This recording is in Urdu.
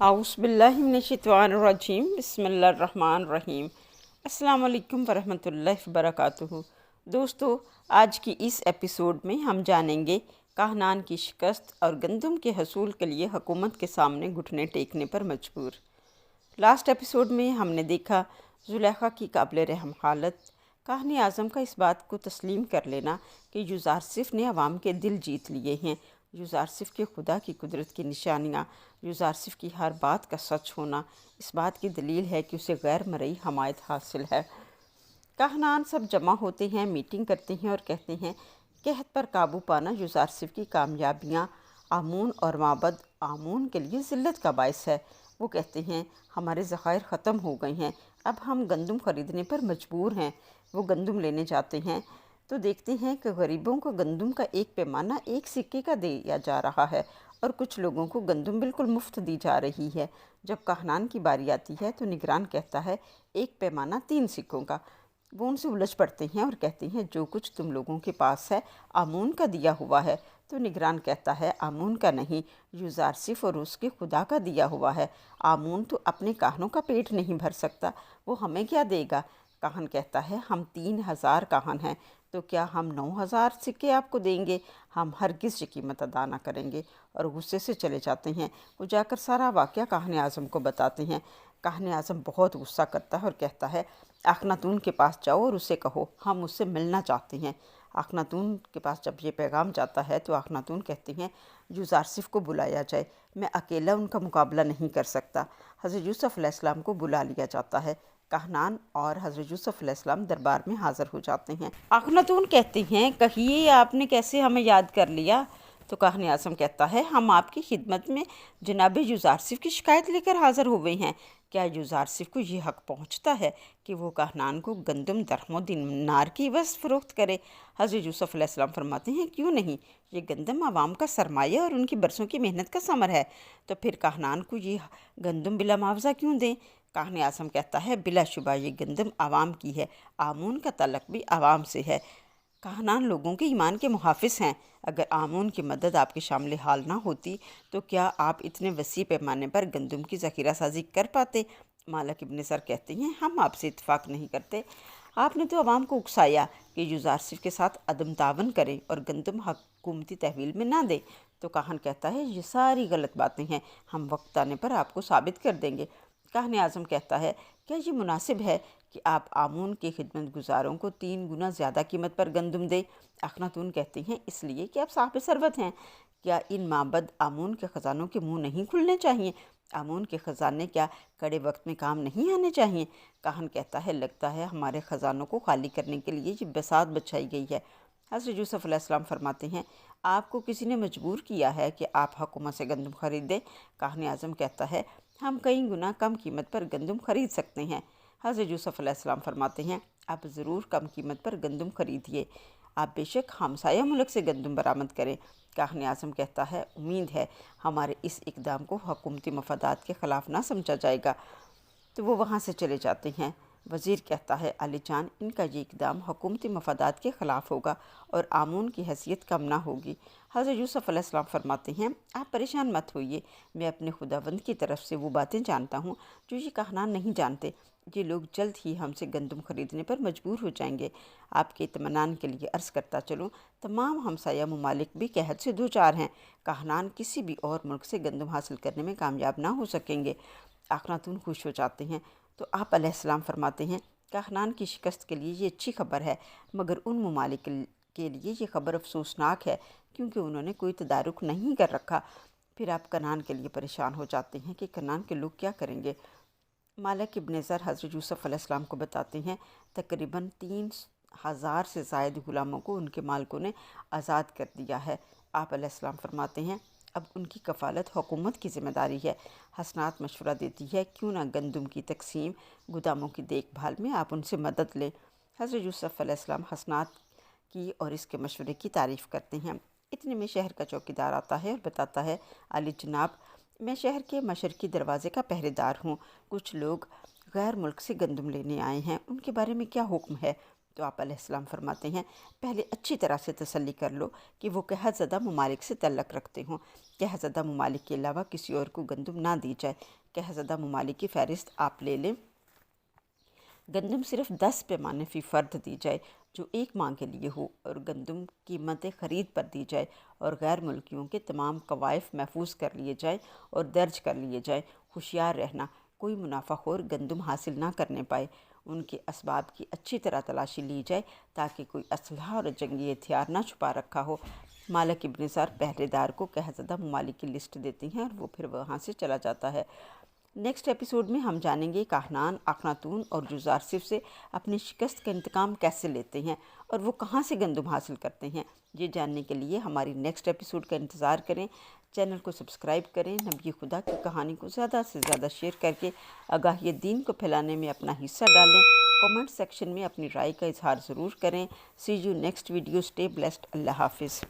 اعوذ باللہ من الشیطان الرجیم بسم اللہ الرحمن الرحیم۔ السلام علیکم ورحمۃ اللہ وبرکاتہ۔ دوستو، آج کی اس ایپیسوڈ میں ہم جانیں گے کاہنان کی شکست اور گندم کے حصول کے لیے حکومت کے سامنے گھٹنے ٹیکنے پر مجبور۔ لاسٹ ایپیسوڈ میں ہم نے دیکھا زلیخا کی قابل رحم حالت، کاہن اعظم کا اس بات کو تسلیم کر لینا کہ یوزارسف نے عوام کے دل جیت لیے ہیں، یوزارسف کے خدا کی قدرت کی نشانیاں، یوزارسف کی ہر بات کا سچ ہونا اس بات کی دلیل ہے کہ اسے غیر مرئی حمایت حاصل ہے۔ کاہنان سب جمع ہوتے ہیں، میٹنگ کرتے ہیں اور کہتے ہیں قحط پر قابو پانا یوزارسف کی کامیابیاں آمون اور معبد آمون کے لیے ذلت کا باعث ہے۔ وہ کہتے ہیں ہمارے ذخائر ختم ہو گئے ہیں، اب ہم گندم خریدنے پر مجبور ہیں۔ وہ گندم لینے جاتے ہیں تو دیکھتے ہیں کہ غریبوں کو گندم کا ایک پیمانہ ایک سکے کا دیا جا رہا ہے اور کچھ لوگوں کو گندم بالکل مفت دی جا رہی ہے۔ جب کاہنان کی باری آتی ہے تو نگران کہتا ہے ایک پیمانہ 3 سکوں کا۔ وہ ان سے الجھ پڑتے ہیں اور کہتے ہیں جو کچھ تم لوگوں کے پاس ہے آمون کا دیا ہوا ہے۔ تو نگران کہتا ہے آمون کا نہیں، یوزارسف اور اس کے خدا کا دیا ہوا ہے۔ آمون تو اپنے کاہنوں کا پیٹ نہیں بھر سکتا، وہ ہمیں کیا دے گا؟ کاہن کہتا ہے ہم 3000 کاہن ہیں، تو کیا ہم 9000 سکے آپ کو دیں گے؟ ہم ہرگز یہ قیمت ادا نہ کریں گے، اور غصے سے چلے جاتے ہیں۔ وہ جا کر سارا واقعہ کاہن اعظم کو بتاتے ہیں۔ کاہن اعظم بہت غصہ کرتا ہے اور کہتا ہے اخناتون کے پاس جاؤ اور اسے کہو ہم اس سے ملنا چاہتے ہیں۔ اخناتون کے پاس جب یہ پیغام جاتا ہے تو اخناتون کہتے ہیں یوزارسف کو بلایا جائے، میں اکیلا ان کا مقابلہ نہیں کر سکتا۔ حضرت یوسف علیہ السلام کو بلا لیا جاتا ہے۔ کاہنان اور حضرت یوسف علیہ السلام دربار میں حاضر ہو جاتے ہیں۔ اخناتون کہتے ہیں کہیے آپ نے کیسے ہمیں یاد کر لیا؟ تو کاہن اعظم کہتا ہے ہم آپ کی خدمت میں جناب یوزارسف کی شکایت لے کر حاضر ہوئے ہیں۔ کیا یوزارسف کو یہ حق پہنچتا ہے کہ وہ کاہنان کو گندم درہم و دینار کی عوض فروخت کرے؟ حضرت یوسف علیہ السلام فرماتے ہیں کیوں نہیں، یہ گندم عوام کا سرمایہ اور ان کی برسوں کی محنت کا ثمر ہے، تو پھر کاہنان کو یہ گندم بلا معاوضہ کیوں دیں؟ کاہن اعظم کہتا ہے بلا شبہ یہ گندم عوام کی ہے، آمون کا تعلق بھی عوام سے ہے۔ کاہنان لوگوں کے ایمان کے محافظ ہیں، اگر آمون کی مدد آپ کے شامل حال نہ ہوتی تو کیا آپ اتنے وسیع پیمانے پر گندم کی ذخیرہ سازی کر پاتے؟ مالک ابن زر کہتے ہیں ہم آپ سے اتفاق نہیں کرتے، آپ نے تو عوام کو اکسایا کہ یوزارسف کے ساتھ عدم تعاون کریں اور گندم حکومتی تحویل میں نہ دیں۔ تو کاہن کہتا ہے یہ ساری غلط باتیں ہیں، ہم وقت آنے پر آپ کو ثابت کر دیں گے۔ کاہن اعظم کہتا ہے کیا یہ مناسب ہے کہ آپ آمون کے خدمت گزاروں کو 3 گنا زیادہ قیمت پر گندم دیں؟ اخناتون کہتے ہیں اس لیے کہ آپ صاحب ثروت ہیں، کیا ان معبد آمون کے خزانوں کے منہ نہیں کھلنے چاہیے؟ آمون کے خزانے کیا کڑے وقت میں کام نہیں آنے چاہیے؟ کاہن کہتا ہے لگتا ہے ہمارے خزانوں کو خالی کرنے کے لیے یہ بساط بچھائی گئی ہے۔ حضرت یوسف علیہ السلام فرماتے ہیں آپ کو کسی نے مجبور کیا ہے کہ آپ حکومت سے گندم خریدیں؟ کاہن اعظم کہتا ہے ہم کئی گنا کم قیمت پر گندم خرید سکتے ہیں۔ حضرت یوسف علیہ السلام فرماتے ہیں آپ ضرور کم قیمت پر گندم خریدیے، آپ بے شک ہمسایہ ملک سے گندم برآمد کریں۔ کاہن اعظم کہتا ہے امید ہے ہمارے اس اقدام کو حکومتی مفادات کے خلاف نہ سمجھا جائے گا۔ تو وہ وہاں سے چلے جاتے ہیں۔ وزیر کہتا ہے علی جان ان کا یہ اقدام حکومتی مفادات کے خلاف ہوگا اور آمون کی حیثیت کم نہ ہوگی۔ حضرت یوسف علیہ السلام فرماتے ہیں آپ پریشان مت ہوئیے، میں اپنے خداوند کی طرف سے وہ باتیں جانتا ہوں جو یہ کاہنان نہیں جانتے، یہ لوگ جلد ہی ہم سے گندم خریدنے پر مجبور ہو جائیں گے۔ آپ کے اطمینان کے لیے عرض کرتا چلوں تمام ہمسایہ ممالک بھی قحط سے دوچار ہیں، کاہنان کسی بھی اور ملک سے گندم حاصل کرنے میں کامیاب نہ ہو سکیں گے۔ اخناتون خوش ہو جاتے ہیں تو آپ علیہ السلام فرماتے ہیں کاہنان کی شکست کے لیے یہ اچھی خبر ہے، مگر ان ممالک کے لیے یہ خبر افسوسناک ہے کیونکہ انہوں نے کوئی تدارک نہیں کر رکھا۔ پھر آپ کنعان کے لیے پریشان ہو جاتے ہیں کہ کنعان کے لوگ کیا کریں گے۔ مالک ابن زر حضرت یوسف علیہ السلام کو بتاتے ہیں تقریباً 3000 سے زائد غلاموں کو ان کے مالکوں نے آزاد کر دیا ہے۔ آپ علیہ السلام فرماتے ہیں اب ان کی کفالت حکومت کی ذمہ داری ہے۔ حسنات مشورہ دیتی ہے کیوں نہ گندم کی تقسیم، گوداموں کی دیکھ بھال میں آپ ان سے مدد لیں۔ حضرت یوسف علیہ السلام حسنات کی اور اس کے مشورے کی تعریف کرتے ہیں۔ اتنے میں شہر کا چوکیدار آتا ہے اور بتاتا ہے علی جناب میں شہر کے مشرقی دروازے کا پہرے دار ہوں، کچھ لوگ غیر ملک سے گندم لینے آئے ہیں، ان کے بارے میں کیا حکم ہے؟ تو آپ علیہ السلام فرماتے ہیں پہلے اچھی طرح سے تسلی کر لو کہ وہ قحط زدہ ممالک سے تعلق رکھتے ہوں۔ قحط زدہ ممالک کے علاوہ کسی اور کو گندم نہ دی جائے۔ قحط زدہ ممالک کی فہرست آپ لے لیں۔ گندم صرف 10 پیمانے فی فرد دی جائے جو 1 ماہ کے لیے ہو، اور گندم قیمت خرید پر دی جائے، اور غیر ملکیوں کے تمام قوائف محفوظ کر لیے جائیں اور درج کر لیے جائیں۔ ہوشیار رہنا، کوئی منافع خور گندم حاصل نہ کرنے پائے۔ ان کے اسباب کی اچھی طرح تلاشی لی جائے تاکہ کوئی اسلحہ اور جنگی ہتھیار نہ چھپا رکھا ہو۔ مالک ابن زار پہرے دار کو قحط زدہ ممالک کی لسٹ دیتی ہیں اور وہ پھر وہاں سے چلا جاتا ہے۔ نیکسٹ ایپیسوڈ میں ہم جانیں گے کاہنان اخناتون اور جزارسف سے اپنی شکست کا انتقام کیسے لیتے ہیں اور وہ کہاں سے گندم حاصل کرتے ہیں۔ یہ جاننے کے لیے ہماری نیکسٹ ایپیسوڈ کا انتظار کریں۔ چینل کو سبسکرائب کریں، نبی خدا کی کہانی کو زیادہ سے زیادہ شیئر کر کے آگاہی دین کو پھیلانے میں اپنا حصہ ڈالیں۔ کمنٹ سیکشن میں اپنی رائے کا اظہار ضرور کریں۔ See you next video, stay blessed, اللہ حافظ۔